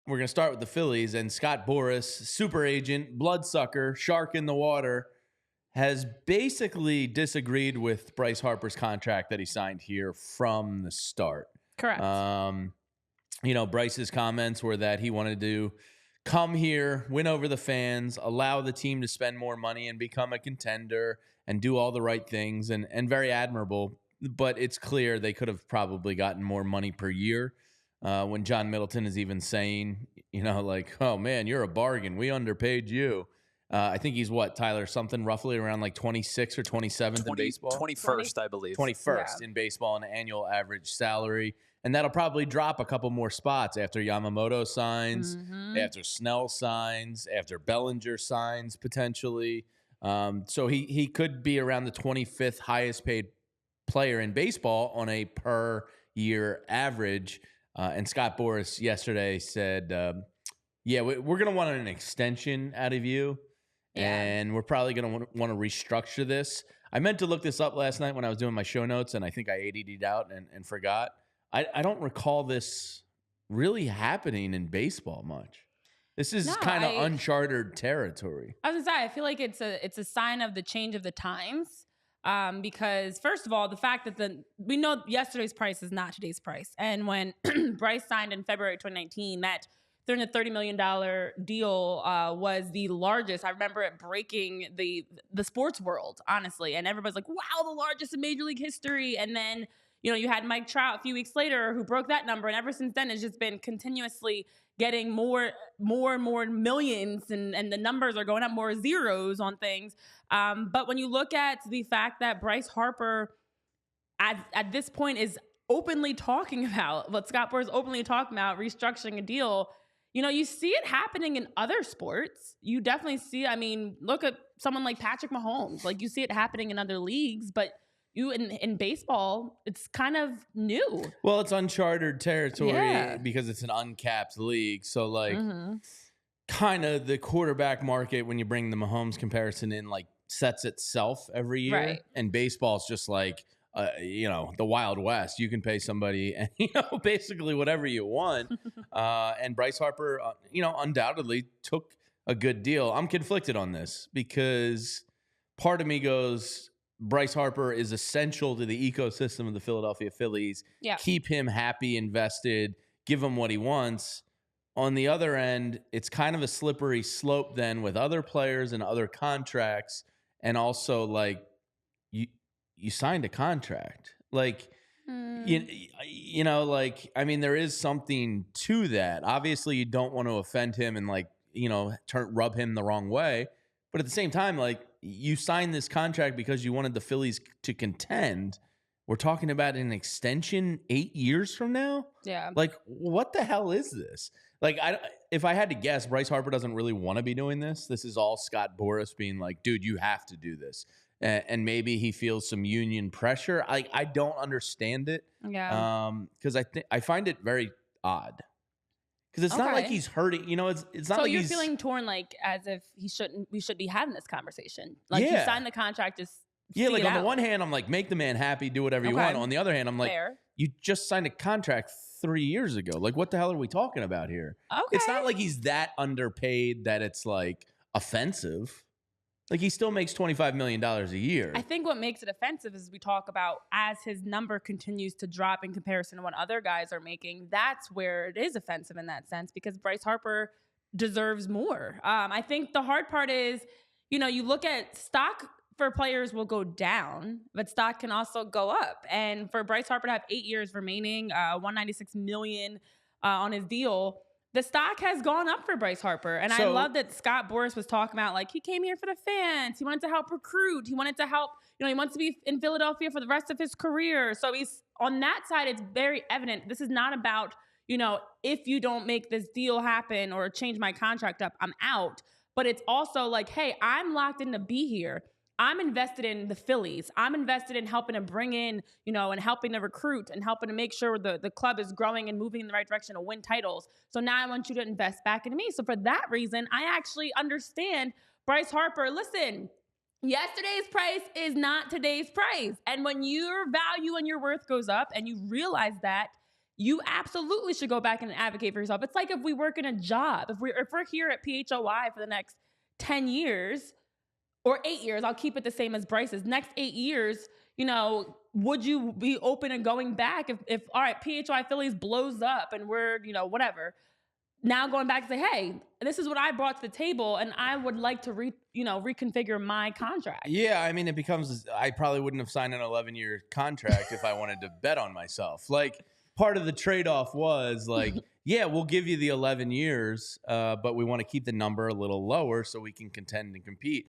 we're going to start with the Phillies, and Scott Boras, super agent, bloodsucker, shark in the water, has basically disagreed with Bryce Harper's contract that he signed here from the start. Correct. Bryce's comments were that he wanted to come here, win over the fans, allow the team to spend more money and become a contender and do all the right things, and very admirable. But it's clear they could have probably gotten more money per year. When John Middleton is even saying, oh, man, you're a bargain. We underpaid you. I think he's Tyler, something roughly around like 26th or 27th in baseball? 21st, I believe. 21st in baseball, an annual average salary. And that'll probably drop a couple more spots after Yamamoto signs, after Snell signs, after Bellinger signs potentially. So he could be around the 25th highest paid player in baseball on a per year average. And Scott Boras yesterday said, we're going to want an extension out of you. Yeah. And we're probably going to want to restructure this. I meant to look this up last night when I was doing my show notes, and I think I ADD'd out and forgot. I don't recall this really happening in baseball much. This is kind of uncharted territory. I was going to say, I feel like it's a sign of the change of the times. Because first of all, the fact that we know yesterday's price is not today's price. And when Bryce signed in February 2019, that $330 million deal was the largest. I remember it breaking the sports world, honestly. And everybody's like, wow, the largest in Major League history. And then, you had Mike Trout a few weeks later who broke that number. And ever since then, it's just been continuously getting more and more millions. And the numbers are going up, more zeros on things. But when you look at the fact that Bryce Harper at this point is openly talking about what Scott Boras is openly talking about, restructuring a deal, you see it happening in other sports. You definitely see, look at someone like Patrick Mahomes. Like, you see it happening in other leagues, but in baseball, it's kind of new. Well, it's uncharted territory because it's an uncapped league. So, kind of the quarterback market, when you bring the Mahomes comparison in, sets itself every year. Right. And baseball's just like, the Wild West. You can pay somebody, basically whatever you want. And Bryce Harper, undoubtedly took a good deal. I'm conflicted on this because part of me goes, Bryce Harper is essential to the ecosystem of the Philadelphia Phillies. Yeah. Keep him happy, invested, give him what he wants. On the other end, it's kind of a slippery slope then with other players and other contracts. And also, you signed a contract. There is something to that. Obviously, you don't want to offend him and rub him the wrong way. But at the same time, you signed this contract because you wanted the Phillies to contend. We're talking about an extension 8 years from now? Yeah. What the hell is this? If I had to guess, Bryce Harper doesn't really want to be doing this. This is all Scott Boras being like, dude, you have to do this. And maybe he feels some union pressure. I don't understand it. Yeah. Because I find it very odd. Because it's not like he's hurting. It's not. So you're feeling torn, as if we should be having this conversation. You signed the contract, just on the one hand, I'm like, make the man happy, do whatever you want. On the other hand, I'm like, you just signed a contract 3 years ago. What the hell are we talking about here? Okay. It's not like he's that underpaid that it's offensive. He still makes $25 million a year. I think what makes it offensive is we talk about as his number continues to drop in comparison to what other guys are making. That's where it is offensive in that sense, because Bryce Harper deserves more. I think the hard part is, you look at stock for players will go down, but stock can also go up. And for Bryce Harper to have 8 years remaining, $196 million on his deal, the stock has gone up for Bryce Harper. And I love that Scott Boras was talking about, he came here for the fans. He wanted to help recruit. He wanted to help, he wants to be in Philadelphia for the rest of his career. So he's on that side, it's very evident. This is not about, if you don't make this deal happen or change my contract up, I'm out. But it's also hey, I'm locked in to be here. I'm invested in the Phillies. I'm invested in helping to bring in, and helping to recruit and helping to make sure the club is growing and moving in the right direction to win titles. So now I want you to invest back into me. So for that reason, I actually understand Bryce Harper. Listen, yesterday's price is not today's price. And when your value and your worth goes up and you realize that, you absolutely should go back and advocate for yourself. It's like if we work in a job, if we're here at PHLY for the next 10 years or 8 years, I'll keep it the same as Bryce's. Next 8 years, would you be open to going back if all right, PHLY Phillies blows up and we're, whatever. Now going back to say, hey, this is what I brought to the table, and I would like to reconfigure my contract. Yeah, I mean, it becomes, I probably wouldn't have signed an 11-year contract if I wanted to bet on myself. Like, part of the trade-off was like, yeah, we'll give you the 11 years, but we want to keep the number a little lower so we can contend and compete.